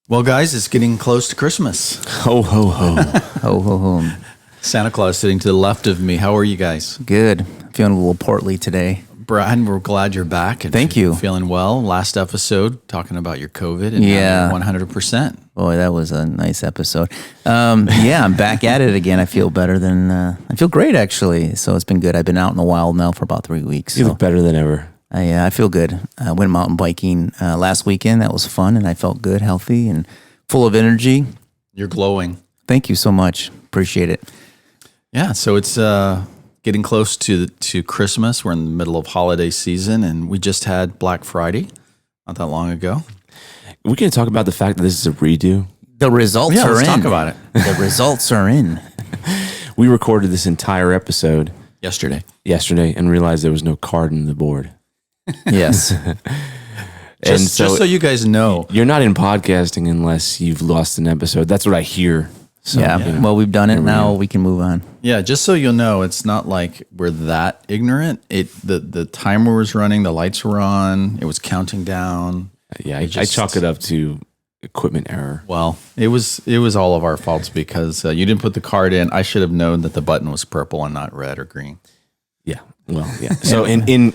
Well, guys, it's getting close to Christmas. Ho, ho, ho. Ho, ho, ho. Santa Claus sitting to the left of me. How are you guys? Good. Feeling a little portly today. Brad, we're glad you're back. And Thank you. Feeling well. Last episode, talking about your COVID and Yeah. 100%. Boy, that was a nice episode. Yeah, I'm back at it again. I feel better than, I feel great actually. So it's been good. I've been out in the wild now for about 3 weeks. You So look better than ever. I feel good. I went mountain biking last weekend. That was fun and I felt good, healthy and full of energy. You're glowing. Thank you so much. Appreciate it. Yeah, so it's getting close to Christmas. We're in the middle of holiday season, and we just had Black Friday not that long ago. We can talk about the fact that this is a redo. The results are let's in. talk about it. The results are in. We recorded this entire episode Yesterday and realized there was no card in the board. Yes. Just so you guys know. You're not in podcasting unless you've lost an episode. That's what I hear. So, Yeah. Well, we've done it now. We can move on. Yeah, just so you'll know, it's not like we're that ignorant. The timer was running, the lights were on, it was counting down. Yeah, I chalk it up to equipment error. Well, it was all of our faults because you didn't put the card in. I should have known that the button was purple and not red or green. Yeah. Well, yeah. So in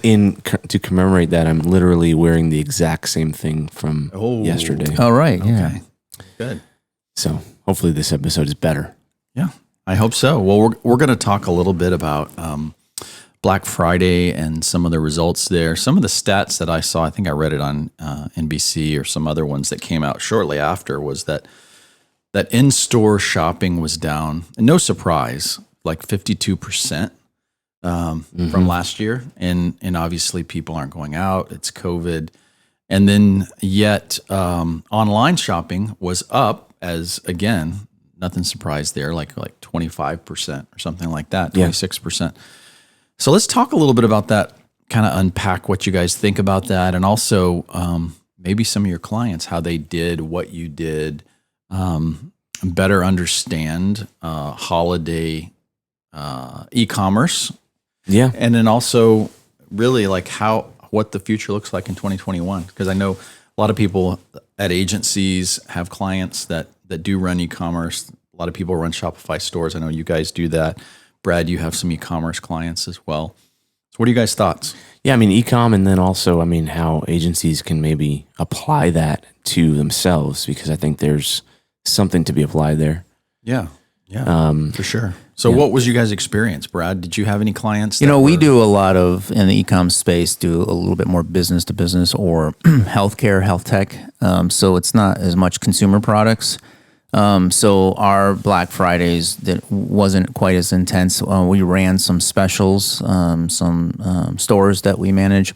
to commemorate that, I'm literally wearing the exact same thing from yesterday. All right. Yeah. Okay, good. So hopefully this episode is better. Yeah, I hope so. Well, we're going to talk a little bit about Black Friday and some of the results there. Some of the stats that I saw, I think I read it on NBC or some other ones that came out shortly after, was that in-store shopping was down. And no surprise, like 52% from last year. And obviously people aren't going out. It's COVID. And then yet online shopping was up as, again, nothing surprised there, like 25% or something like that, 26%. So let's talk a little bit about that, kind of unpack what you guys think about that, and also maybe some of your clients, how they did what you did, better understand holiday e-commerce. Yeah. And then also really like what the future looks like in 2021. Because I know a lot of people at agencies have clients that do run e-commerce. A lot of people run Shopify stores. I know you guys do that. Brad, you have some e-commerce clients as well. So what are you guys' thoughts? Yeah, I mean, e-com, and then also, I mean, how agencies can maybe apply that to themselves, because I think there's something to be applied there. Yeah, for sure. So what was you guys' experience, Brad? Did you have any clients? We do a lot of, in the e-com space, do a little bit more business to business or healthcare, health tech. So it's not as much consumer products. So our Black Fridays that wasn't quite as intense. We ran some specials, some stores that we manage,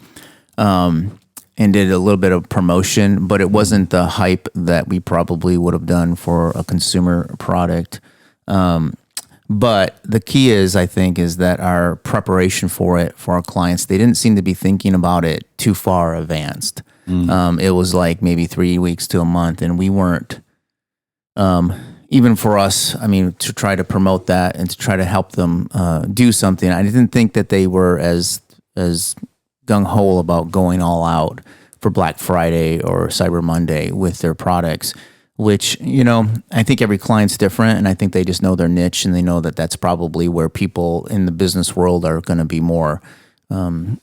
and did a little bit of promotion, but it wasn't the hype that we probably would have done for a consumer product. But the key is, I think, is that our preparation for it, for our clients, they didn't seem to be thinking about it too far advanced. It was like maybe 3 weeks to a month, and we weren't, even for us, I mean, to try to promote that and to try to help them do something, I didn't think that they were as gung-ho about going all out for Black Friday or Cyber Monday with their products, which, I think every client's different, and I think they just know their niche, and they know that that's probably where people in the business world are going to be more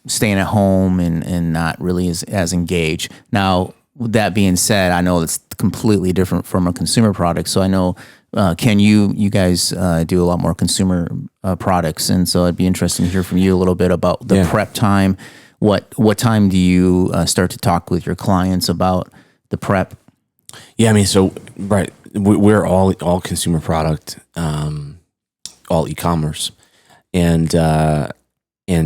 staying at home and not really as engaged. Now, with that being said, I know it's completely different from a consumer product. So I know, Ken, you guys do a lot more consumer products, and so it'd be interesting to hear from you a little bit about the prep time. What time do you start to talk with your clients about the prep? Yeah, I mean, so right, we're all consumer product, all e-commerce, and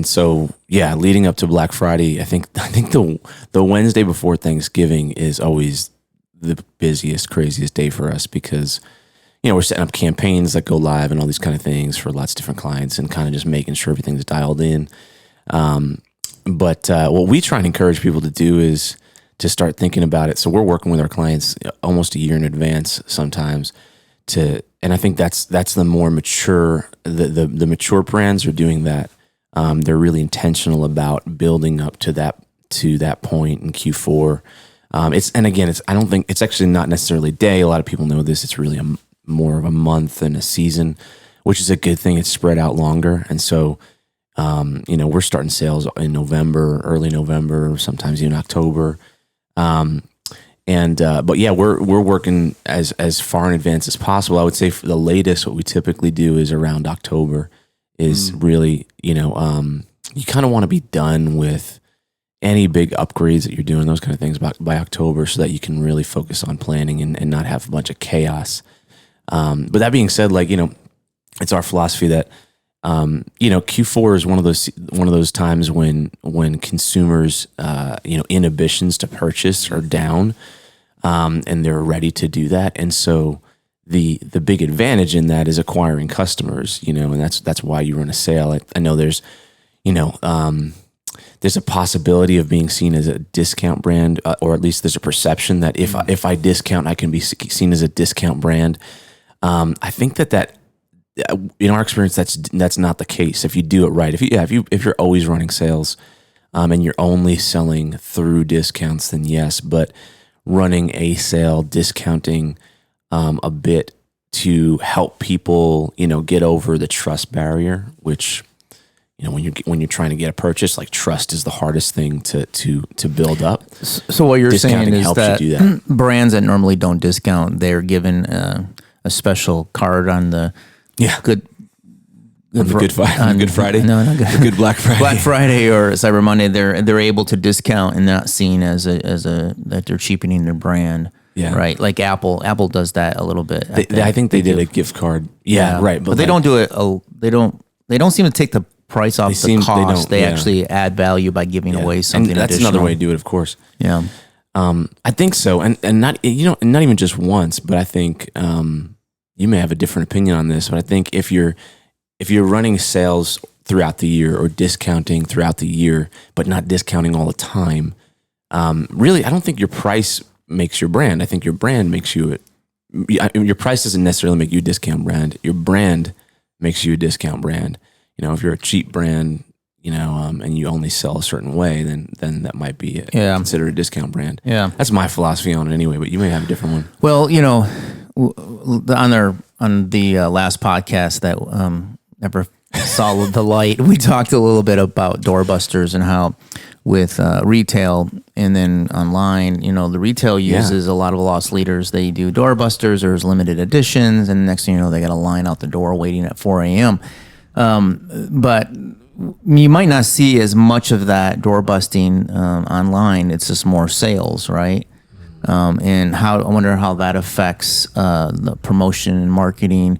so leading up to Black Friday, I think the Wednesday before Thanksgiving is always the busiest, craziest day for us, because we're setting up campaigns that go live and all these kind of things for lots of different clients, and kind of just making sure everything's dialed in. But what we try and encourage people to do is to start thinking about it. So we're working with our clients almost a year in advance sometimes and I think that's the more mature, the mature brands are doing that. They're really intentional about building up to that point in Q4. I don't think it's actually not necessarily a day. A lot of people know this. It's really more of a month than a season, which is a good thing. It's spread out longer. And so, we're starting sales in November, early November, sometimes even October. But yeah, we're working as far in advance as possible. I would say for the latest, what we typically do is around October is really, you kind of want to be done with any big upgrades that you're doing, those kind of things by October, so that you can really focus on planning and not have a bunch of chaos. But that being said, it's our philosophy that, Q4 is one of those times when consumers, inhibitions to purchase are down, and they're ready to do that. And so the big advantage in that is acquiring customers, and that's why you run a sale. I know there's a possibility of being seen as a discount brand, or at least there's a perception that if I discount, I can be seen as a discount brand. I think that in our experience, that's not the case. If you do it right, if you're always running sales, and you're only selling through discounts, then yes. But running a sale, discounting a bit to help people, get over the trust barrier, which when you're trying to get a purchase, trust is the hardest thing to build up. So what you're saying is that, you do that brands that normally don't discount, they're given a special card on the Good Friday. No, not good. The Good Black Friday. Black Friday or Cyber Monday, they're able to discount and not seen as that they're cheapening their brand. Yeah. Right. Like Apple does that a little bit. I think they did a gift card. Yeah. Right. But they don't do it. They don't seem to take the price off the cost. They actually add value by giving away something. And that's additional. another way to do it, of course. Yeah. I think so. And not even just once, but I think, you may have a different opinion on this, but I think if you're running sales throughout the year or discounting throughout the year, but not discounting all the time, really, I don't think your price makes your brand. I think your brand makes you. Your price doesn't necessarily make you a discount brand. Your brand makes you a discount brand. If you're a cheap brand, and you only sell a certain way, then that might be considered a discount brand. Yeah, that's my philosophy on it anyway. But you may have a different one. Well, on the last podcast that never saw the light, we talked a little bit about doorbusters and how with retail and then online, the retail uses a lot of loss leaders. They do doorbusters, there's limited editions, and next thing you know, they got a line out the door waiting at 4 a.m. But you might not see as much of that door busting online. It's just more sales, right? And I wonder how that affects the promotion and marketing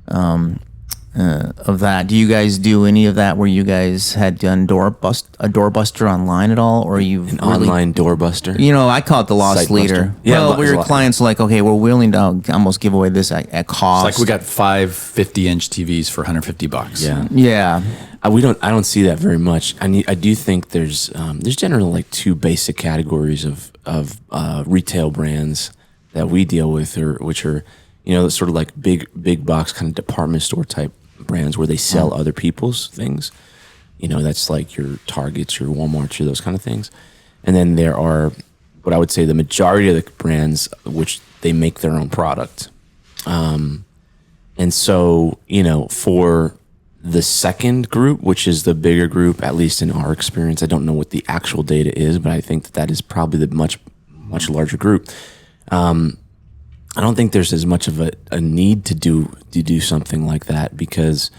of that. Do you guys do any of that where you guys had done a doorbuster online at all, or online doorbuster? I call it the loss leader. Yeah, well, where your clients are like, okay, we're willing to almost give away this at cost. It's like we got 5 50-inch TVs for $150. Yeah. I don't see that very much. I do think there's generally two basic categories of retail brands that we deal with, which are sort of like big box kind of department store type brands where they sell other people's things. That's like your Targets, your Walmarts, your those kind of things. And then there are what I would say the majority of the brands which they make their own product. And so for the second group, which is the bigger group, at least in our experience, I don't know what the actual data is, but I think that is probably the much larger group. I don't think there's as much of a need to do something like that because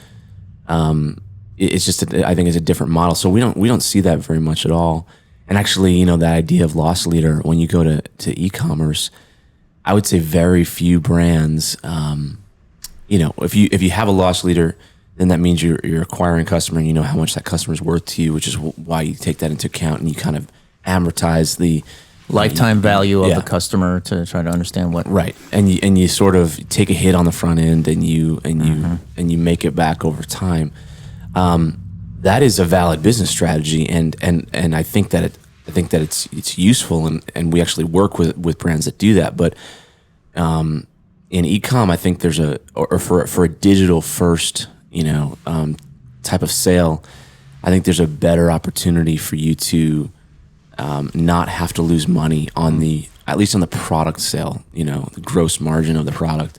it's just I think it's a different model. So we don't see that very much at all. And actually, that idea of loss leader, when you go to e-commerce, I would say very few brands. If you have a loss leader, then that means you're acquiring a customer and you know how much that customer is worth to you, which is why you take that into account and you kind of amortize the lifetime value of the customer to try to understand what and you sort of take a hit on the front end and you make it back over time. That is a valid business strategy and I think that it's useful and we actually work with brands that do that. But in e-com, I think there's for a digital first type of sale, I think there's a better opportunity for you to not have to lose money on at least on the product sale, the gross margin of the product.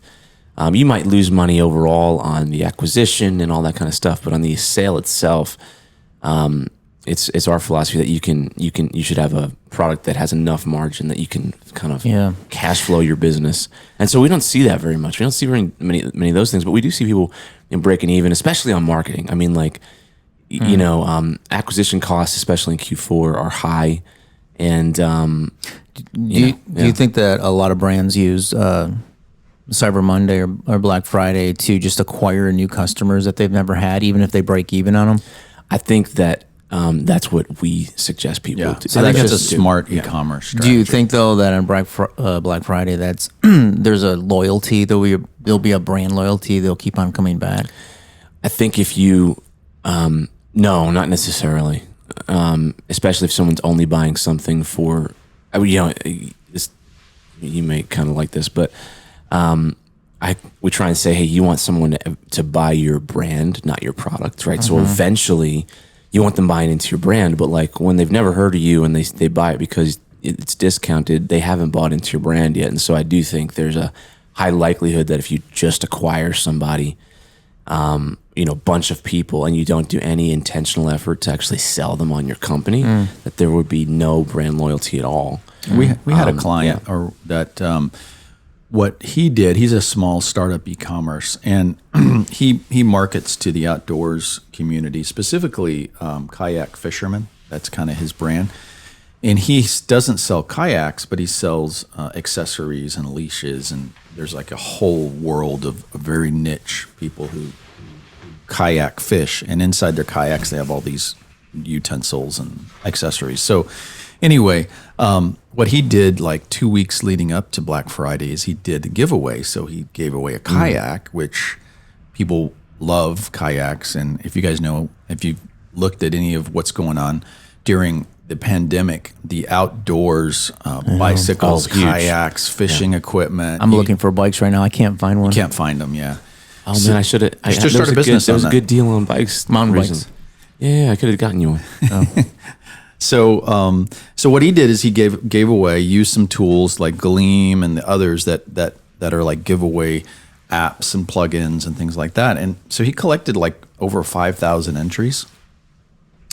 You might lose money overall on the acquisition and all that kind of stuff, but on the sale itself, it's our philosophy that you should have a product that has enough margin that you can kind of cash flow your business. And so we don't see that very much. We don't see very many of those things, but we do see people breaking even, especially on marketing. I mean, like, acquisition costs, especially in Q4, are high. And do you think that a lot of brands use Cyber Monday or Black Friday to just acquire new customers that they've never had, even if they break even on them? I think that that's what we suggest people do. So I think that's a smart e-commerce strategy. Do you think, though, that on Black Friday, that's there's a loyalty, there'll be a brand loyalty, they'll keep on coming back? I think if you, no, not necessarily. Especially if someone's only buying something for, you may kind of like this, but we try and say, hey, you want someone to buy your brand, not your product, right? So eventually you want them buying into your brand, but like when they've never heard of you and they buy it because it's discounted, they haven't bought into your brand yet. And so I do think there's a high likelihood that if you just acquire somebody, bunch of people, and you don't do any intentional effort to actually sell them on your company, that there would be no brand loyalty at all. We had a client that what he did, he's a small startup e-commerce, and he markets to the outdoors community, specifically kayak fishermen. That's kind of his brand. And he doesn't sell kayaks, but he sells accessories and leashes, and there's like a whole world of very niche people who kayak fish, and inside their kayaks they have all these utensils and accessories. So anyway, what he did like 2 weeks leading up to Black Friday is he did a giveaway. So he gave away a kayak, which people love kayaks. And if you guys know, if you've looked at any of what's going on during the pandemic, the outdoors, bicycles, kayaks, fishing equipment. I'm looking for bikes right now. I can't find one. You can't find them, yeah. Oh man, I should have. I should start a business. There was a good deal on bikes, mountain bikes. Yeah, I could have gotten you one. So what he did is he gave away, used some tools like Gleam and the others that are like giveaway apps and plugins and things like that. And so he collected like over 5,000 entries.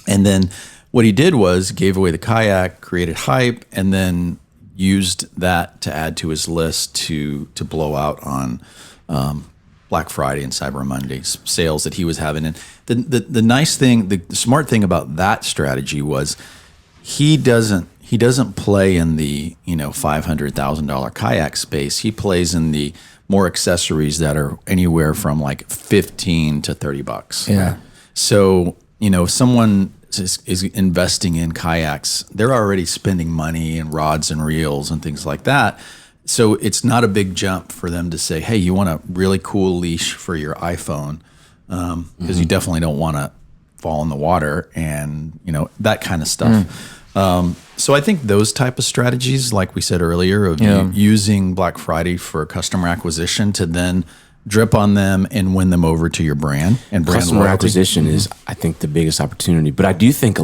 And then what he did was gave away the kayak, created hype, and then used that to add to his list to blow out on Black Friday and Cyber Monday sales that he was having. And the nice thing, the smart thing about that strategy was he doesn't play in the $500,000 kayak space. He plays in the more accessories that are anywhere from like $15 to $30. Yeah. So if someone is investing in kayaks, they're already spending money in rods and reels and things like that. So it's not a big jump for them to say, hey, you want a really cool leash for your iPhone, because you definitely don't want to fall in the water and, that kind of stuff. So I think those type of strategies, like we said earlier, of using Black Friday for customer acquisition to then drip on them and win them over to your brand and brand customer loyalty. Acquisition is, I think, the biggest opportunity. But I do think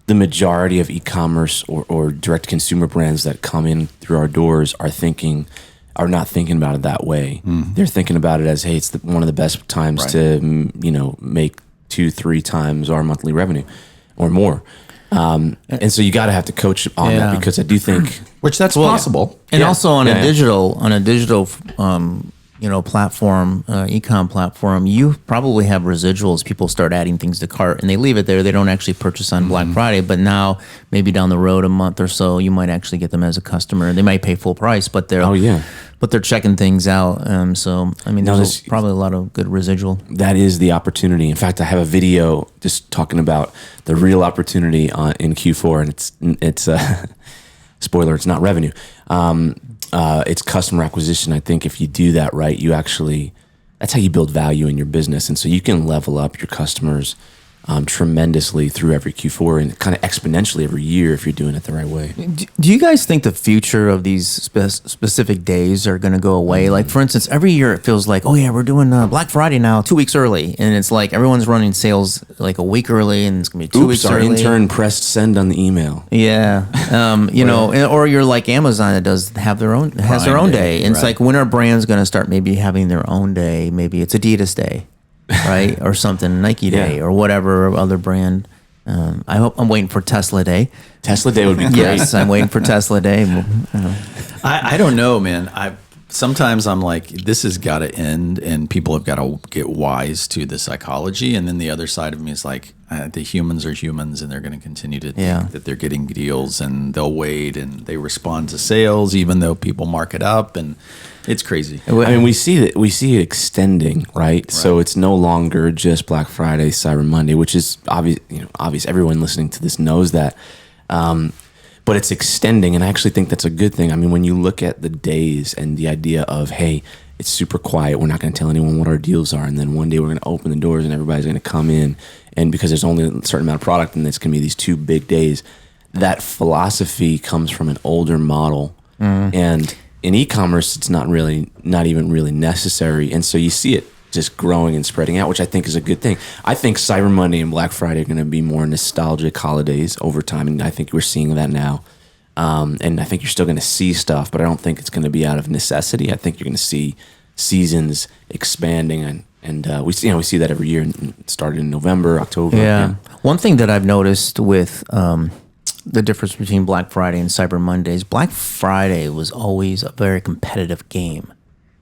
the majority of e-commerce or direct consumer brands that come in through our doors are not thinking about it that way. They're thinking about it as, hey, it's one of the best times to make 2-3 times our monthly revenue or more. And so you got to have to coach on that, because I do think which that's possible. And also on a digital platform, e-com platform, you probably have residuals. People start adding things to cart and they leave it there. They don't actually purchase on Black Friday, but now maybe down the road a month or so, you might actually get them as a customer. They might pay full price, but they're checking things out. So I mean, there's probably a lot of good residual. That is the opportunity. In fact, I have a video just talking about the real opportunity in Q4, and it's spoiler, it's not revenue. It's customer acquisition. I think if you do that right, that's how you build value in your business. And so you can level up your customers tremendously through every Q4 and kind of exponentially every year if you're doing it the right way. Do you guys think the future of these specific days are going to go away? Like, for instance, every year it feels like, oh yeah, we're doing Black Friday now, 2 weeks early, and it's like everyone's running sales like a week early, and it's going to be 2 weeks our early. intern pressed send on the email. Yeah, you know, or you're like Amazon that has their own day, and it's like, when are brands going to start maybe having their own day? Maybe it's Adidas Day, right, or something, Nike Day, or whatever other brand. I'm waiting for Tesla Day. Tesla Day would be great. Yes, I'm waiting for Tesla Day. I don't know, man. Sometimes I'm like, this has got to end, and people have got to get wise to the psychology. And then the other side of me is like, the humans are humans, and they're going to continue to think that they're getting deals, and they'll wait, and they respond to sales, even though people mark it up, and it's crazy. I mean, we see it extending, right? So it's no longer just Black Friday, Cyber Monday, which is obvious. Obvious. Everyone listening to this knows that. But it's extending, and I actually think that's a good thing. I mean, when you look at the days and the idea of, hey, it's super quiet, we're not going to tell anyone what our deals are, and then one day we're going to open the doors and everybody's going to come in, and because there's only a certain amount of product, and it's going to be these 2 big days, that philosophy comes from an older model, and in e-commerce, it's not even really necessary, and so you see it just growing and spreading out, which I think is a good thing. I think Cyber Monday and Black Friday are going to be more nostalgic holidays over time, and I think we're seeing that now. And I think you're still going to see stuff, but I don't think it's going to be out of necessity. I think you're going to see seasons expanding, and we see that every year. It started in November, October. Yeah. One thing that I've noticed with the difference between Black Friday and Cyber Mondays, Black Friday was always a very competitive game.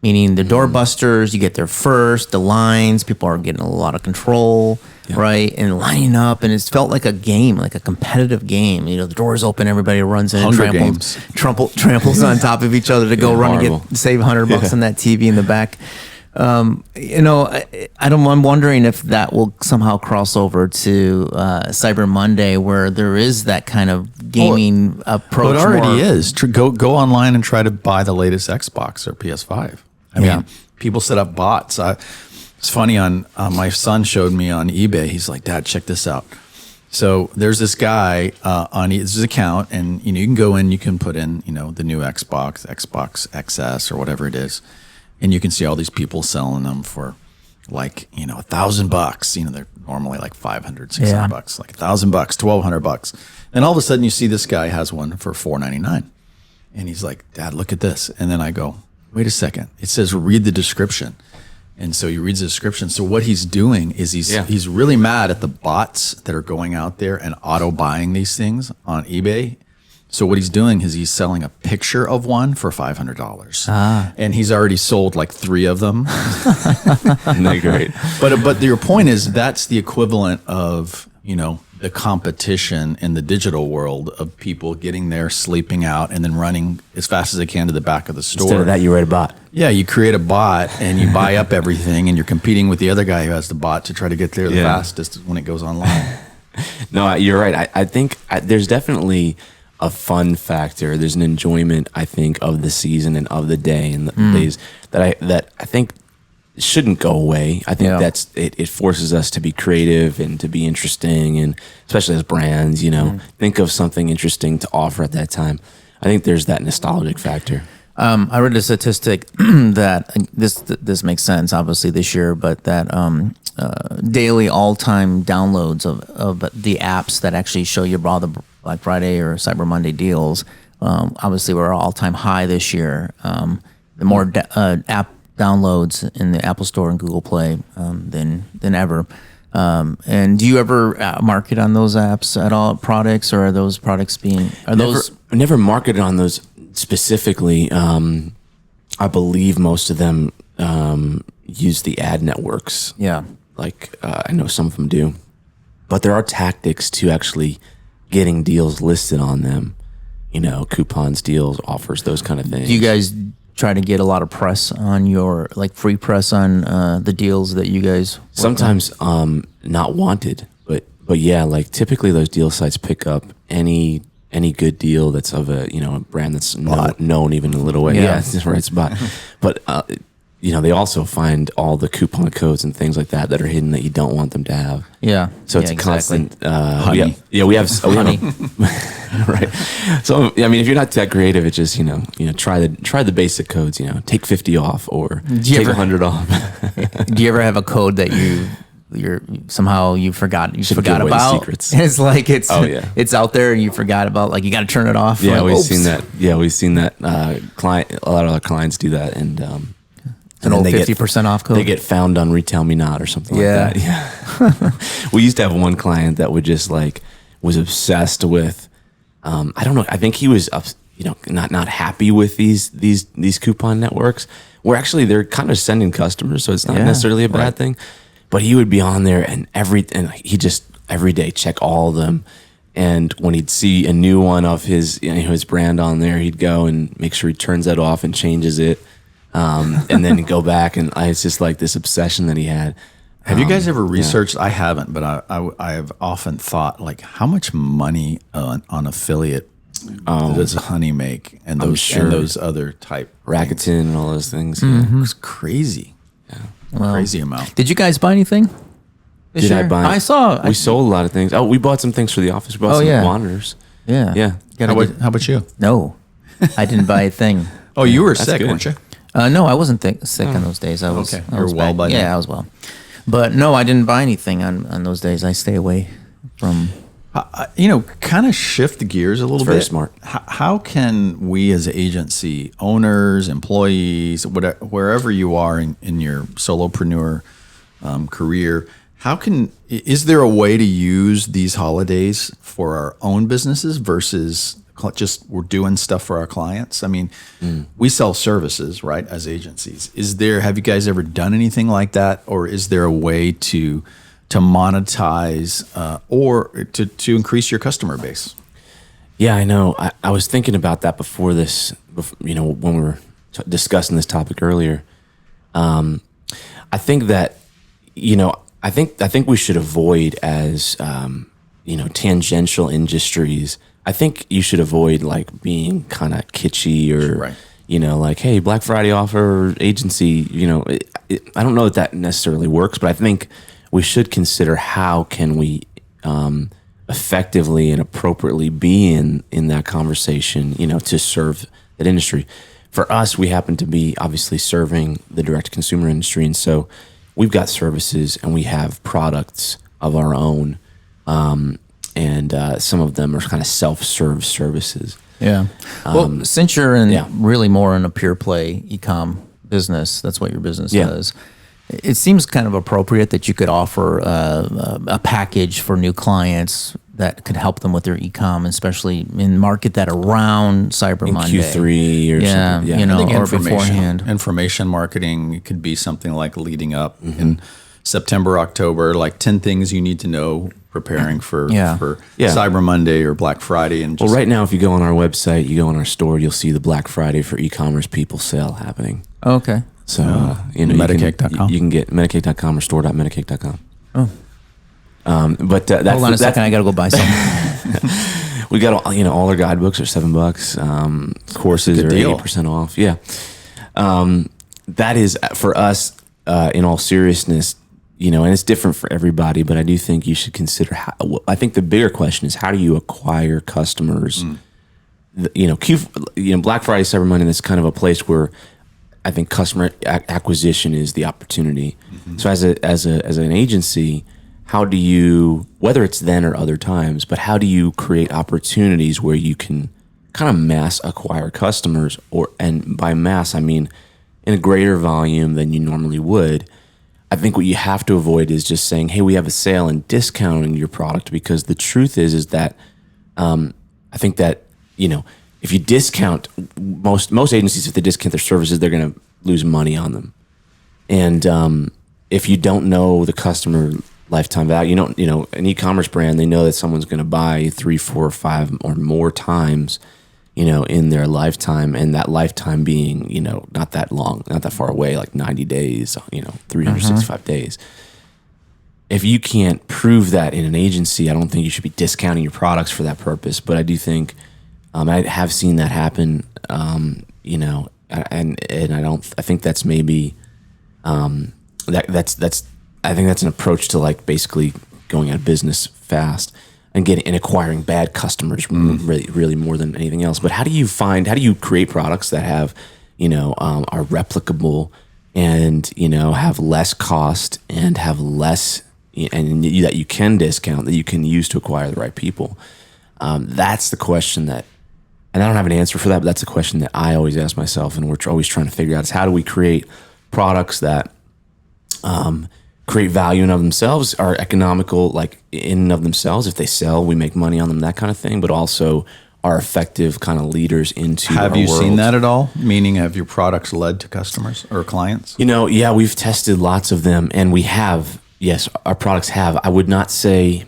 Meaning the doorbusters, you get there first, the lines, people are getting a lot of control, right? And lining up, and it's felt like a game, like a competitive game. You know, the doors open, everybody runs in and tramples on top of each other to go run and save $100 on that TV in the back. I'm wondering if that will somehow cross over to Cyber Monday, where there is that kind of gaming approach. Well, it already is. Go online and try to buy the latest Xbox or PS5. I mean, people set up bots. It's funny, my son showed me on eBay. He's like, Dad, check this out. So there's this guy on his account, and you can go in, you can put in the new Xbox XS or whatever it is, and you can see all these people selling them for like $1,000. They're normally like $500, $600, like $1,000, $1,200. And all of a sudden, you see this guy has one for $499, and he's like, Dad, look at this. And then I go, wait a second. It says read the description. And so he reads the description. So what he's doing is he's really mad at the bots that are going out there and auto buying these things on eBay. So what he's doing is he's selling a picture of one for $500. And he's already sold like 3 of them. Isn't that great? But your point is that's the equivalent of, the competition in the digital world of people getting there, sleeping out, and then running as fast as they can to the back of the store. Instead of that, you write a bot. Yeah, you create a bot and you buy up everything, and you're competing with the other guy who has the bot to try to get there the fastest when it goes online. No, you're right. I think there's definitely a fun factor. There's an enjoyment, I think, of the season and of the day and the days that I think shouldn't go away. I think it forces us to be creative and to be interesting, and especially as brands, think of something interesting to offer at that time. I think there's that nostalgic factor. I read a statistic that this makes sense, obviously this year, but that daily all-time downloads of the apps that actually show you all the Black Friday or Cyber Monday deals, obviously were all-time high this year. The more app downloads in the Apple Store and Google Play than ever. And do you ever market on those apps at all, products, or are those products never marketed on those specifically? I believe most of them use the ad networks. Yeah. Like I know some of them do, but there are tactics to actually getting deals listed on them. Coupons, deals, offers, those kind of things. Do you guys try to get a lot of press on your, like, free press on the deals that you guys work sometimes on? Not wanted, but yeah, like typically those deal sites pick up any good deal that's of a brand that's known even a little way. Yeah, it's the right spot. But they also find all the coupon codes and things like that are hidden that you don't want them to have. Yeah. So it's Yeah, a constant. Honey. We have Honey. right. So I mean, if you're not that creative, it's just try the basic codes. Take 50 off or take 100 off. Do you ever have a code that you forgot give away the about? secrets. It's like yeah. it's out there and you forgot about, like you got to turn it off. Yeah, like, we've oops. seen that. Yeah, we've seen that. Client, a lot of our clients do that, and It's an and old then they get- 50% off code. they get found on Retail Me Not or something Yeah. like that. Yeah. We used to have one client that would just was obsessed with. I don't know. I think he was not happy with these coupon networks. Where actually they're kind of sending customers, so it's not Yeah, necessarily a bad right. thing. But he would be on there and he just every day check all of them. And when he'd see a new one of his his brand on there, he'd go and make sure he turns that off and changes it. And then go back, and it's just like this obsession that he had. Have you guys ever researched? I haven't, but I have often thought, like, how much money on affiliate does Honey make, and those other type Rakuten and all those things. It's crazy. Crazy amount. Did you guys buy anything? this Did I year? buy? I saw. We sold a lot of things. Oh, we bought some things for the office. We bought some yeah. monitors. Yeah. Yeah. Gotta get- How about you? no, I didn't buy a thing. Oh, you were sick, good. weren't you? No, I wasn't sick on those days. I was. Okay. I You were was well back. by Yeah, then. I was well. But no, I didn't buy anything on those days. I stay away from. Kind of shift the gears a little bit. very smart. How can we as agency owners, employees, wherever you are in your solopreneur career, is there a way to use these holidays for our own businesses versus just we're doing stuff for our clients? I mean, we sell services, right, as agencies. Have you guys ever done anything like that, or is there a way to monetize or to increase your customer base? Yeah, I know. I was thinking about that before this, when we were discussing this topic earlier. I think that, I think we should avoid as, tangential industries. I think you should avoid being kind of kitschy or, Right. hey, Black Friday offer agency, I don't know that necessarily works, but I think we should consider how can we effectively and appropriately be in that conversation, to serve that industry. For us, we happen to be obviously serving the direct consumer industry. And so we've got services and we have products of our own. And some of them are kind of self-serve services. Yeah. Well, since you're yeah. really more in a pure play e-com business, that's what your business Yeah. does. It seems kind of appropriate that you could offer a package for new clients that could help them with their e-com, especially in market that around Cyber In Monday. Q3 or Yeah, something. Yeah. you know, I think or beforehand. information marketing, it could be something like leading up in September, October, like 10 things you need to know preparing for Yeah. Yeah. Cyber Monday or Black Friday. And just, Well, right now, if you go on our website, you go on our store, you'll see the Black Friday for e-commerce people sale happening. Okay. So, Metacake.com. You can get metacake.com or store.metacake.com. Oh. But that's Hold on a second. I got to go buy some. we got all our guidebooks are $7. Courses are deal. 80% off. Yeah. That is for us, in all seriousness, and it's different for everybody, but I do think you should consider I think the bigger question is how do you acquire customers? Black Friday, Cyber Monday, that's kind of a place where I think customer acquisition is the opportunity. So as an agency, how do you, whether it's then or other times, but how do you create opportunities where you can kind of mass acquire customers, and by mass I mean in a greater volume than you normally would? I think what you have to avoid is just saying, hey, we have a sale and discounting your product, because the truth is that I think that, if you discount most agencies, if they discount their services, they're going to lose money on them. And if you don't know the customer lifetime value, an e-commerce brand, they know that someone's going to buy 3, 4, 5 or more times, in their lifetime, and that lifetime being, not that long, not that far away, like 90 days, 365 days. If you can't prove that in an agency, I don't think you should be discounting your products for that purpose. But I do think I have seen that happen, and I think that's maybe That's I think that's an approach to like basically going out of business fast and getting and acquiring bad customers really more than anything else. But how do you create products that have, are replicable and, have less cost and have less and that you can discount, that you can use to acquire the right people? That's the question that, and I don't have an answer for that, but that's a question that I always ask myself, and we're always trying to figure out is how do we create products that create value in of themselves, are economical, like in and of themselves. If they sell, we make money on them, that kind of thing, but also are effective kind of leaders into Have our you world. seen that at all? Meaning, have your products led to customers or clients? Yeah, we've tested lots of them, and we have, yes, our products have. I would not say,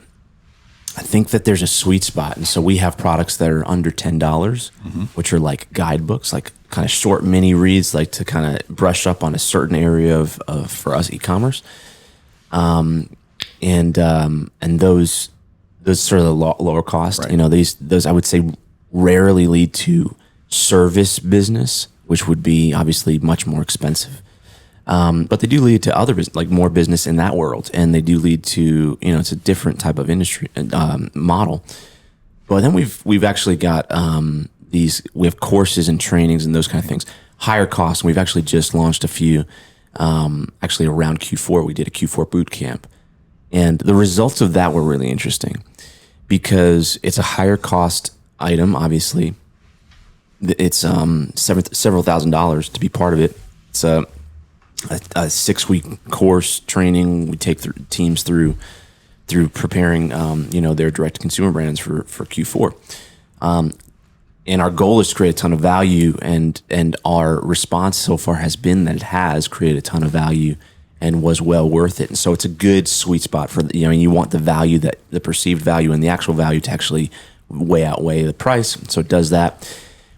I think that there's a sweet spot. And so we have products that are under $10, which are like guidebooks, like kind of short mini reads, like to kind of brush up on a certain area of for us, e-commerce. And those sort of the lower cost, Right. Those I would say rarely lead to service business, which would be obviously much more expensive. But they do lead to other business, like more business in that world, and they do lead to it's a different type of industry model. But then we've actually got we have courses and trainings and those kind of things, higher cost. And we've actually just launched a few. Actually, around Q4, we did a Q4 boot camp, and the results of that were really interesting because it's a higher cost item. Obviously, it's several $1,000s to be part of it. It's a 6-week course training. We take teams through preparing, their direct consumer brands for Q4. And our goal is to create a ton of value, and our response so far has been that it has created a ton of value and was well worth it. And so it's a good sweet spot for you want the value, that the perceived value and the actual value to actually outweigh the price. So it does that.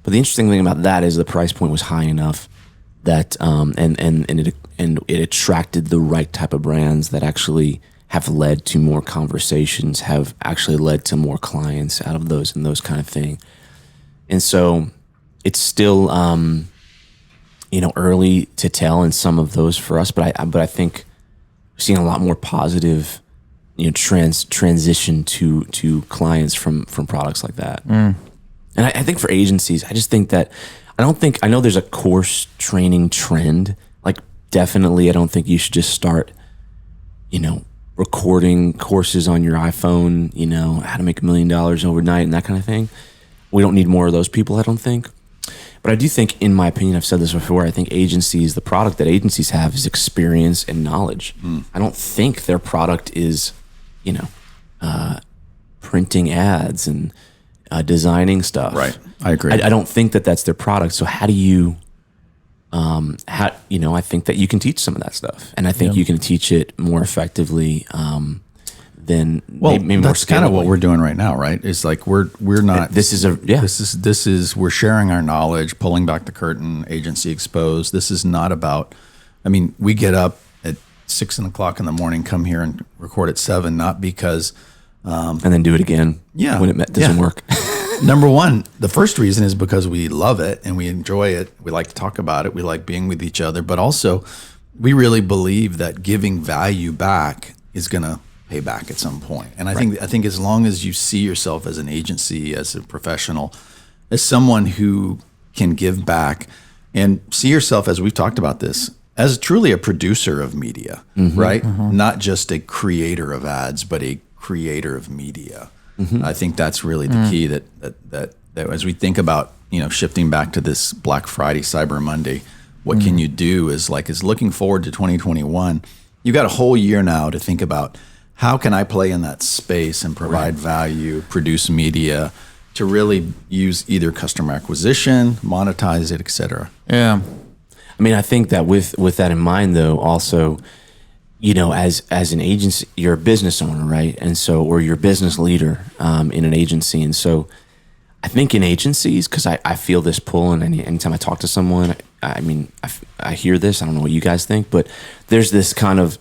But the interesting thing about that is the price point was high enough that and it attracted the right type of brands that actually have led to more conversations, have actually led to more clients out of those and those kind of thing. And so it's still early to tell in some of those for us, but I think we're seeing a lot more positive transition to clients from products like that. And I think for agencies, I just think that I know there's a course training trend. Like, definitely, I don't think you should just start, recording courses on your iPhone, how to make $1 million overnight and that kind of thing. We don't need more of those people, I don't think. But I do think, in my opinion, I've said this before, I think the product that agencies have is experience and knowledge. I don't think their product is, printing ads and designing stuff. Right. I agree. I don't think that that's their product. So how do you, I think that you can teach some of that stuff, and I think you can teach it more effectively than maybe more. That's kind of what we're doing right now, right? It's like we're not. This is we're sharing our knowledge, pulling back the curtain, agency exposed. This is not about. I mean, we get up at 6 o'clock in the morning, come here and record at 7, not because. And then do it again. Yeah. When it doesn't work. Number one, the first reason is because we love it and we enjoy it. We like to talk about it. We like being with each other, but also we really believe that giving value back is going to pay back at some point. And I think as long as you see yourself as an agency, as a professional, as someone who can give back, and see yourself, as we've talked about this, as truly a producer of media, right? Not just a creator of ads, but a creator of media. I think that's really the key, that as we think about, shifting back to this Black Friday, Cyber Monday, what can you do is looking forward to 2021. You got a whole year now to think about, how can I play in that space and provide value, produce media to really use either customer acquisition, monetize it, et cetera. Yeah. I mean, I think that with that in mind, though, also, as an agency, you're a business owner, right? And so, or you're a business leader in an agency. And so I think in agencies, because I feel this pull, and anytime I talk to someone, I hear this, I don't know what you guys think, but there's this kind of,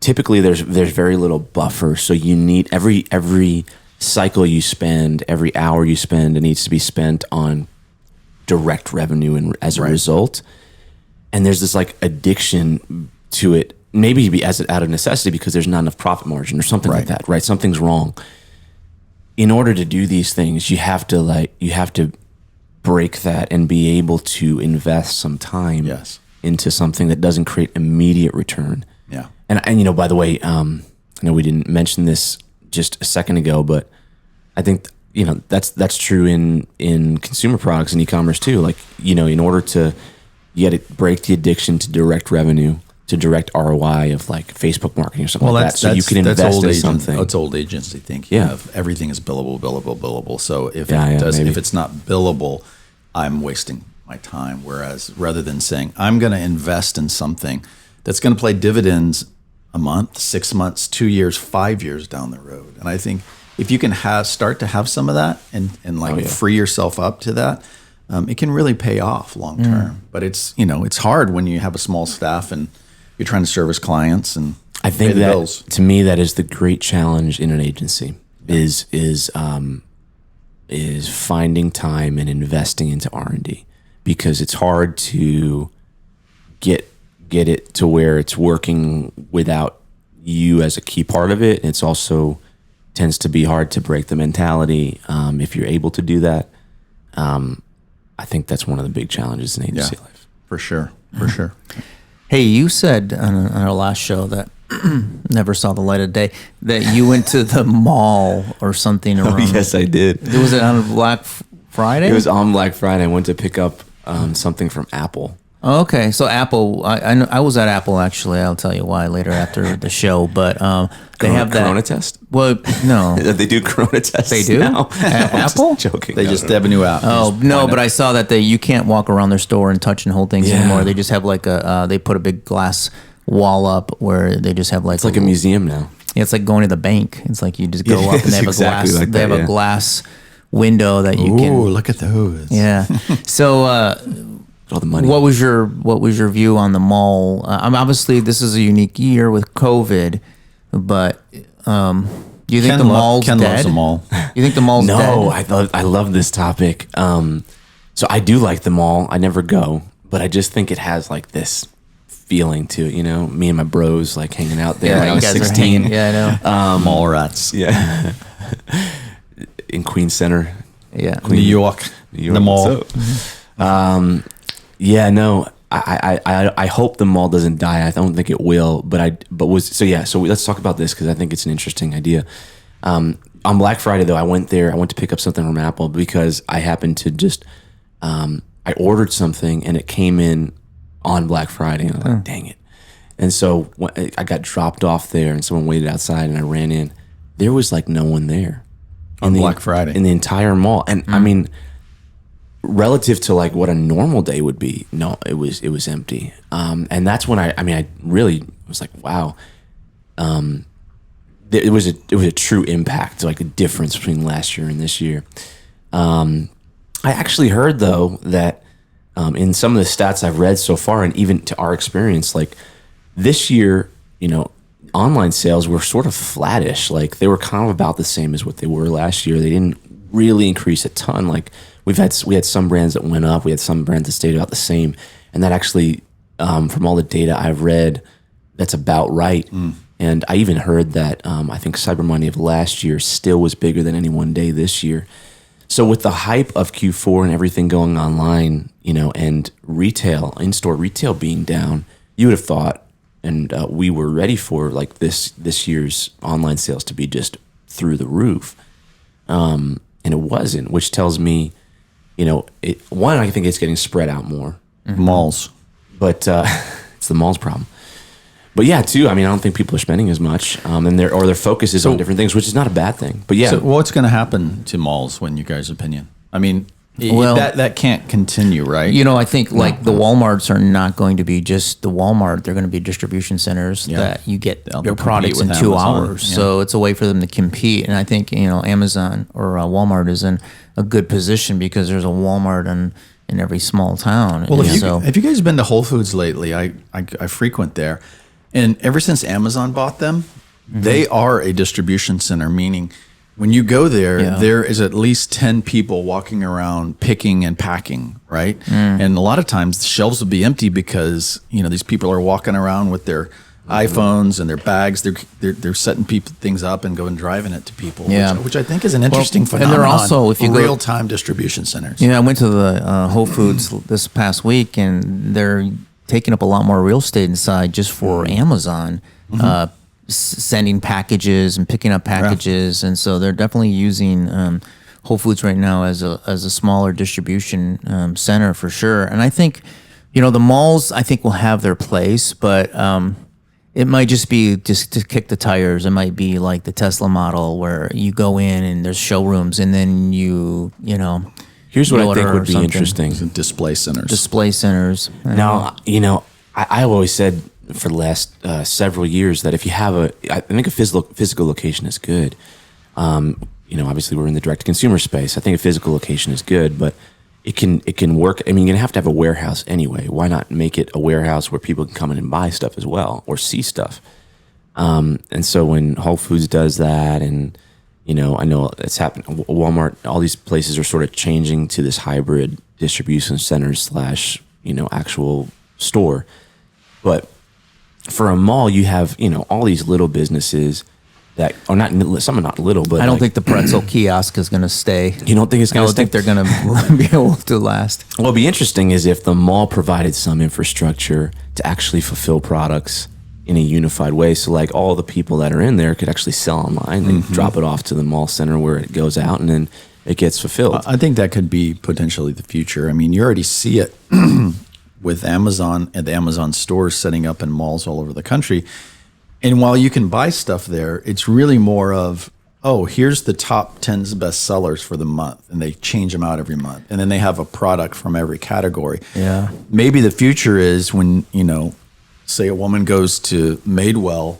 typically there's very little buffer. So you need every cycle you spend, every hour you spend, it needs to be spent on direct revenue and as a result. and there's this like addiction to it, maybe out of necessity because there's not enough profit margin or something like that, right? Something's wrong. In order to do these things, you have to break that and be able to invest some time into something that doesn't create immediate return. Yeah. And by the way, I know we didn't mention this just a second ago, but I think that's true in consumer products and e-commerce too. Like, in order to break the addiction to direct revenue, to direct ROI of like Facebook marketing or something like that. So you can invest in something. It's old agency thinking. Yeah. Everything is billable. So if if it's not billable, I'm wasting my time. Whereas rather than saying, I'm going to invest in something that's going to play dividends a month, 6 months, 2 years, 5 years down the road. And I think if you can start to have some of that and free yourself up to that, it can really pay off long term. But it's hard when you have a small staff and you're trying to service clients and I think pay the bills. To me, that is the great challenge in an agency is finding time and investing into R&D, because it's hard to get it to where it's working without you as a key part of it. It's also tends to be hard to break the mentality if you're able to do that. I think that's one of the big challenges in agency life. For sure. Hey, you said on our last show that never saw the light of day that you went to the mall or something. Oh, yes, I did. Was it on Black Friday? It was on Black Friday. I went to pick up something from Apple. Oh, okay, so Apple, I was at Apple actually. I'll tell you why later after the show. But they have that Corona test. Well, no, they do Corona tests. They do now. Apple. Just joking. They just have a new app. Oh no, but I saw that you can't walk around their store and touch and hold things anymore. They just have like they put a big glass wall up where they just have like it's like a museum now. Yeah, it's like going to the bank. It's like you just go up and they have exactly a glass. Like they have a glass window that you can. Ooh, look at those. Yeah. So. All the money. What was your view on the mall? Obviously, this is a unique year with COVID, but do you think the mall's Ken dead? loves the mall. You think the mall's dead? No, I love this topic. So I do like the mall. I never go, but I just think it has like this feeling to it. Me and my bros like hanging out there when I was 16. Yeah, I know. Mall rats. Yeah. In Queens Center. Yeah. New York. The mall. Yeah, no, I hope the mall doesn't die. I don't think it will, so let's talk about this because I think it's an interesting idea. On Black Friday though, I went to pick up something from Apple because I happened to just, I ordered something and it came in on Black Friday and I was like, dang it. And so I got dropped off there and someone waited outside and I ran in. There was like no one there. On Black Friday. In the entire mall. And I mean, relative to like what a normal day would be, no, it was empty. And that's when I really was like, wow. It was a true impact, like a difference between last year and this year. I actually heard though that in some of the stats I've read so far, and even to our experience, like this year, online sales were sort of flattish. Like they were kind of about the same as what they were last year. They didn't really increase a ton. Like we had some brands that went up. We had some brands that stayed about the same. And that actually, from all the data I've read, that's about right. And I even heard that I think Cyber Monday of last year still was bigger than any one day this year. So with the hype of Q4 and everything going online, and in-store retail being down, you would have thought, and we were ready for like this year's online sales to be just through the roof. And it wasn't, which tells me, I think it's getting spread out more. Malls. But it's the mall's problem. But yeah, too, I don't think people are spending as much, and their focus is on different things, which is not a bad thing. But yeah. So what's going to happen to malls, in you guys' opinion? That can't continue, right? I think like the Walmarts are not going to be just the Walmart. They're going to be distribution centers that you get your products in 2 hours. Yeah. So it's a way for them to compete. And I think, Amazon or Walmart is in a good position because there's a Walmart in every small town. Well, have you guys been to Whole Foods lately? I frequent there. And ever since Amazon bought them, they are a distribution center, meaning when you go there, Yeah. there is at least 10 people walking around picking and packing, right? And a lot of times the shelves will be empty because, these people are walking around with their iPhones and their bags. They're setting things up and going driving it to people, Yeah. which I think is an interesting phenomenon. and they're also, if you go- real-time distribution centers. I went to the Whole Foods this past week, and they're taking up a lot more real estate inside just for Amazon, sending packages and picking up packages, and so they're definitely using Whole Foods right now as a smaller distribution center for sure. And I think, the malls I think will have their place, but it might just be just to kick the tires. It might be like the Tesla model where you go in and there's showrooms, and then Here's what I order think would or be something. interesting. Display centers. Display centers. Now, I've always said for the last several years that if you have I think a physical location is good. Obviously we're in the direct to consumer space. I think a physical location is good, but it can work. I mean, you're gonna have to have a warehouse anyway. Why not make it a warehouse where people can come in and buy stuff as well or see stuff? And so when Whole Foods does that, and I know it's happened. Walmart, all these places are sort of changing to this hybrid distribution centers / actual store. But for a mall, you have all these little businesses that are some are not little, but I don't think the pretzel kiosk is going to stay. you don't think it's I going to don't think they're going to be able to last. What would be interesting is if the mall provided some infrastructure to actually fulfill products in a unified way. So like all the people that are in there could actually sell online. They drop it off to the mall center where it goes out, and then it gets fulfilled. I think that could be potentially the future. I mean, you already see it with Amazon and the Amazon stores setting up in malls all over the country. And while you can buy stuff there, it's really more of, here's the top 10 best sellers for the month, and they change them out every month. And then they have a product from every category. Yeah. Maybe the future is when, say a woman goes to Madewell,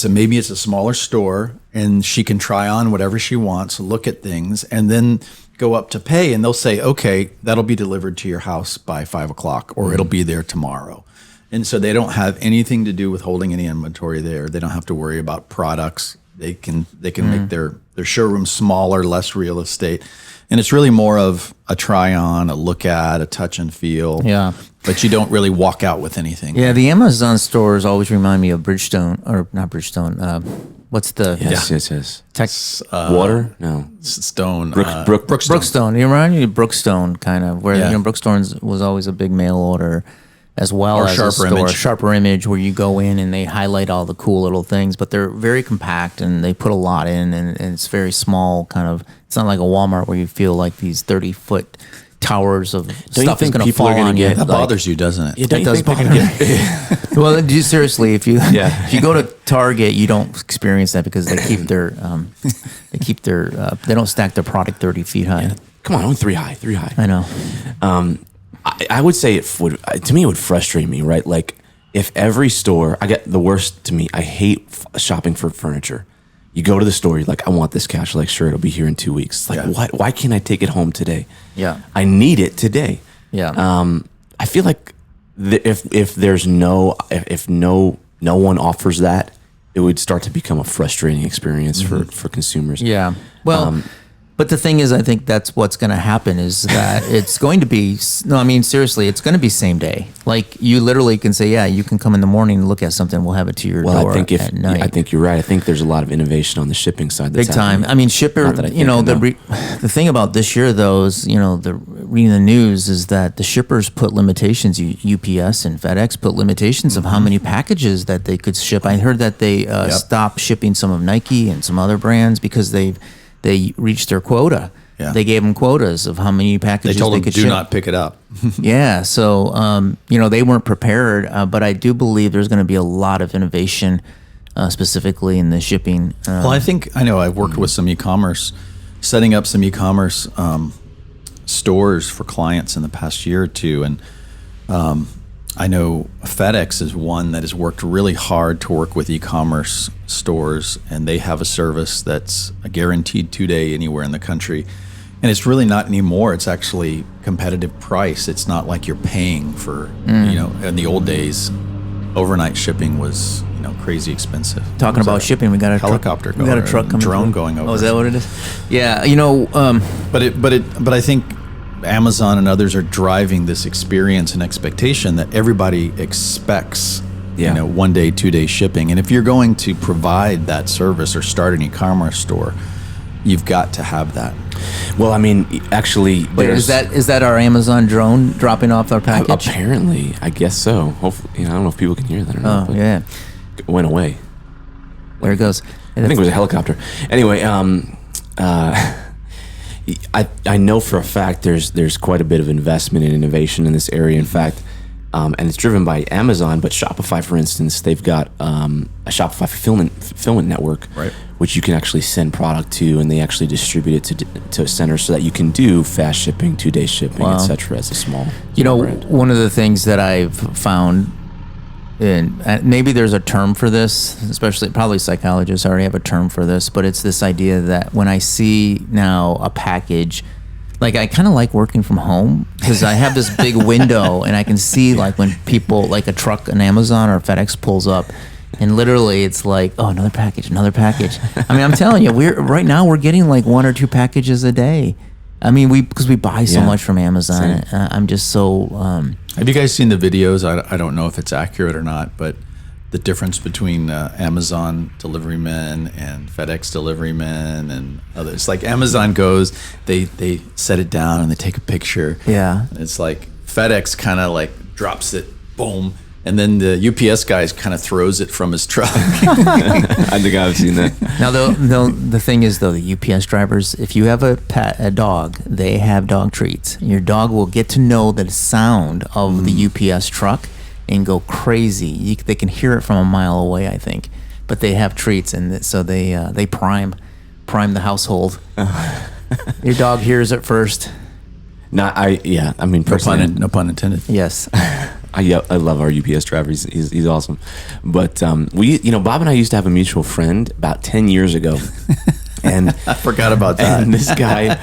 maybe it's a smaller store, and she can try on whatever she wants, look at things, and then go up to pay, and they'll say, okay, that'll be delivered to your house by 5:00, or it'll be there tomorrow. And so they don't have anything to do with holding any inventory there. They don't have to worry about products. They can make their showroom smaller, less real estate. And it's really more of a try on, a look at, a touch and feel. Yeah. But you don't really walk out with anything. Yeah, the Amazon stores always remind me of Bridgestone, or not Bridgestone. What's the Yes. tech? Water? No. Stone. Brookstone. Brookstone. You remind me of Brookstone, kind of, where Yeah. Brookstone was always a big mail order, as well Or as Sharper a store, Image. Sharper Image, where you go in and they highlight all the cool little things, but they're very compact and they put a lot in, and it's very small. Kind of, it's not like a Walmart where you feel like these 30-foot towers of you stuff is think going to people fall are gonna on you. get- That Like- bothers you, doesn't it? Don't It you does think they're bother gonna get- Well, seriously, if you Yeah. if you go to Target, you don't experience that because they keep their they don't stack their product 30 feet high. Come on, only three high. I know. I would say to me, it would frustrate me, right? Like if every store, I get the worst to me, I hate shopping for furniture. You go to the store, you're like, I want this couch. Like, sure, it'll be here in 2 weeks. It's like, Yeah. what? Why can't I take it home today? Yeah. I need it today. Yeah. I feel like if there's no one offers that, it would start to become a frustrating experience for consumers. Yeah. Well, but the thing is, I think that's what's going to happen is that it's going to be, no, I mean, seriously, it's going to be same day. Like you literally can say, yeah, you can come in the morning and look at something. We'll have it to your door at night. I think you're right. I think there's a lot of innovation on the shipping side. That's Big time. happening. I mean, shipper, Not that I think I know. the thing about this year, though, is, reading the news is that the shippers put limitations, UPS and FedEx put limitations of how many packages that they could ship. I heard that they stopped shipping some of Nike and some other brands because they reached their quota. Yeah. They gave them quotas of how many They packages told they them, could do ship. not pick it up. Yeah, so they weren't prepared, but I do believe there's going to be a lot of innovation, specifically in the shipping. Well, I know I've worked with some e-commerce, setting up some e-commerce stores for clients in the past year or two. And I know FedEx is one that has worked really hard to work with e-commerce stores, and they have a service that's a guaranteed 2-day anywhere in the country. And it's really not anymore. It's actually competitive price. It's not like you're paying for, in the old days, overnight shipping was crazy expensive. Talking about shipping, we got a helicopter truck, we got a truck coming, drone through. going over. Oh, is that what it is? Yeah, But I think Amazon and others are driving this experience and expectation that everybody expects. Yeah. 1 day, 2 day shipping, and if you're going to provide that service or start an e-commerce store, you've got to have that. Well, I mean, actually, Wait, is that our Amazon drone dropping off our package? Apparently, I guess so. Hopefully, I don't know if people can hear that or not. Oh, yeah. It went away. There it goes. I think it was a helicopter. Anyway, I know for a fact there's quite a bit of investment and innovation in this area. In fact, and it's driven by Amazon, but Shopify, for instance, they've got a Shopify fulfillment network, right, which you can actually send product to, and they actually distribute it to a center so that you can do fast shipping, 2 day shipping, etc. As a small brand. One of the things that I've found, and maybe there's a term for this, especially probably psychologists already have a term for this, but it's this idea that when I see now a package, like I kind of like working from home because I have this big window and I can see like when people, like a truck, an Amazon or FedEx pulls up, and literally it's like, oh, another package. I mean, I'm telling you, we're getting like 1 or 2 packages a day. I mean, because we buy so much from Amazon. I'm just so. Have you guys seen the videos? I don't know if it's accurate or not, but the difference between Amazon delivery men and FedEx delivery men and others. Like Amazon goes, they set it down and they take a picture. Yeah. And it's like FedEx kind of like drops it, boom. And then the UPS guy kind of throws it from his truck. I think I've seen that. Now, the thing is, though, the UPS drivers, if you have a dog, they have dog treats. Your dog will get to know the sound of the UPS truck and go crazy. They can hear it from a mile away, I think. But they have treats, and so they prime the household. Your dog hears it first. I mean, personally, No pun intended. Yes. I love our UPS driver. He's awesome. But Bob and I used to have a mutual friend about 10 years ago. And I forgot about that. And this guy,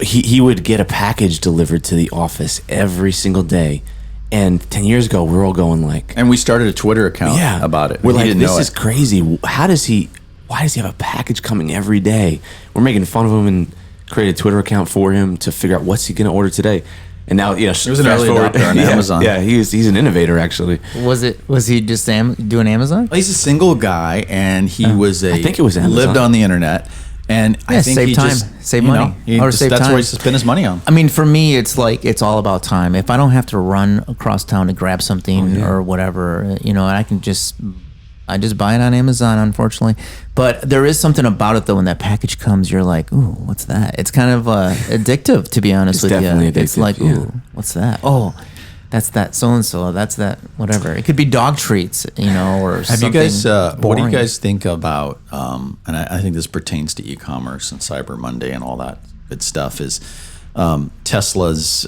he would get a package delivered to the office every single day. And 10 years ago, we're all going like... And we started a Twitter account about it. We're like, this is crazy. Why does he have a package coming every day? We're making fun of him and created a Twitter account for him to figure out what's he going to order today. And now, he was an early adopter on Amazon. Yeah, he's an innovator, actually. Was he just doing Amazon? He's a single guy, and he I think it was Amazon. Lived on the internet. And I think save time, save money, that's what he spent his money on. I mean, for me, it's like it's all about time. If I don't have to run across town to grab something or whatever, I can just buy it on Amazon, unfortunately. But there is something about it, though. When that package comes, you're like, ooh, what's that? It's kind of addictive, to be honest with you. It's like, ooh, what's that? Oh, that's that so-and-so. That's that whatever. It could be dog treats, or Have something you guys, what do you boring. guys think about, and I think this pertains to e-commerce and Cyber Monday and all that good stuff, is Tesla's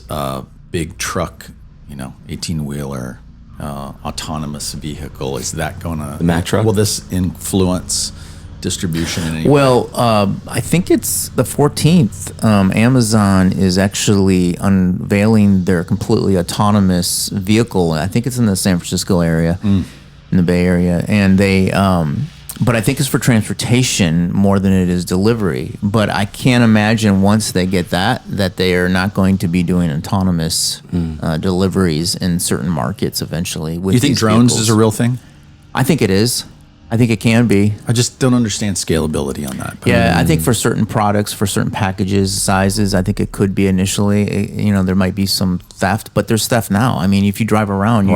big truck, 18-wheeler, autonomous vehicle. Is that going to... The Mack truck? Will this influence distribution in any way? Well, I think it's the 14th. Amazon is actually unveiling their completely autonomous vehicle. I think it's in the San Francisco area, in the Bay Area, and they. But I think it's for transportation more than it is delivery. But I can't imagine once they get that they are not going to be doing autonomous deliveries in certain markets eventually. With you think these drones vehicles. is a real thing? I think it is. I think it can be. I just don't understand scalability on that. Yeah, I think for certain products, for certain packages, sizes, I think it could be initially. There might be some theft, but there's theft now. I mean, if you drive around,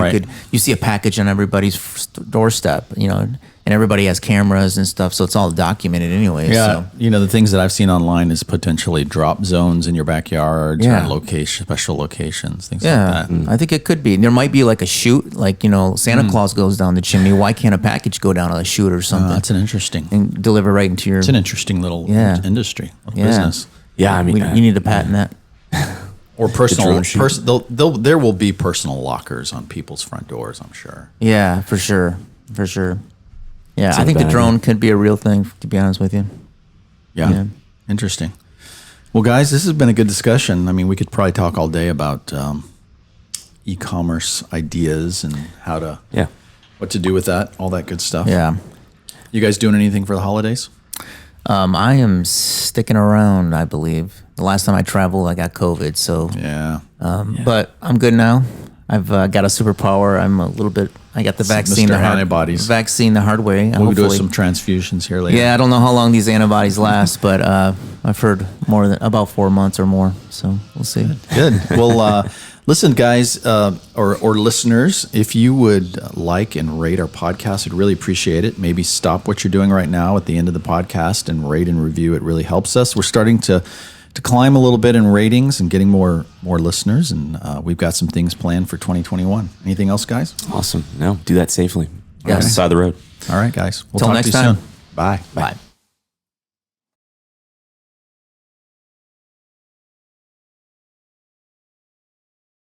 you see a package on everybody's doorstep, and everybody has cameras and stuff, so it's all documented anyway. Yeah, So. The things that I've seen online is potentially drop zones in your backyard, special locations, things like that. I think it could be. There might be like a chute, like Santa Claus goes down the chimney. Why can't a package go down a chute or something? That's an interesting. And deliver right into your. It's an interesting little industry, business. Yeah, I mean, you need to patent that. Or personal. There will be personal lockers on people's front doors, I'm sure. Yeah, for sure. Yeah, I think the drone could be a real thing, to be honest with you. Yeah. Interesting. Well, guys, this has been a good discussion. I mean, we could probably talk all day about e-commerce ideas and how to, Yeah. what to do with that, all that good stuff. Yeah. You guys doing anything for the holidays? I am sticking around, I believe. The last time I traveled, I got COVID. So, Yeah. but I'm good now. I've got a superpower. I'm a little bit, I got the vaccine. Mr. Antibodies. Vaccine the hard way. We'll do some transfusions here later. Yeah, I don't know how long these antibodies last, but I've heard more than about 4 months or more. So we'll see. Good. Well, listen, guys, or listeners, if you would like and rate our podcast, I'd really appreciate it. Maybe stop what you're doing right now at the end of the podcast and rate and review. It really helps us. We're starting to climb a little bit in ratings and getting more listeners, and we've got some things planned for 2021. Anything else, guys? Awesome. No, do that safely. Yeah. On the side of the road. All right, guys. We'll Till talk next to you time. soon. Bye. Bye.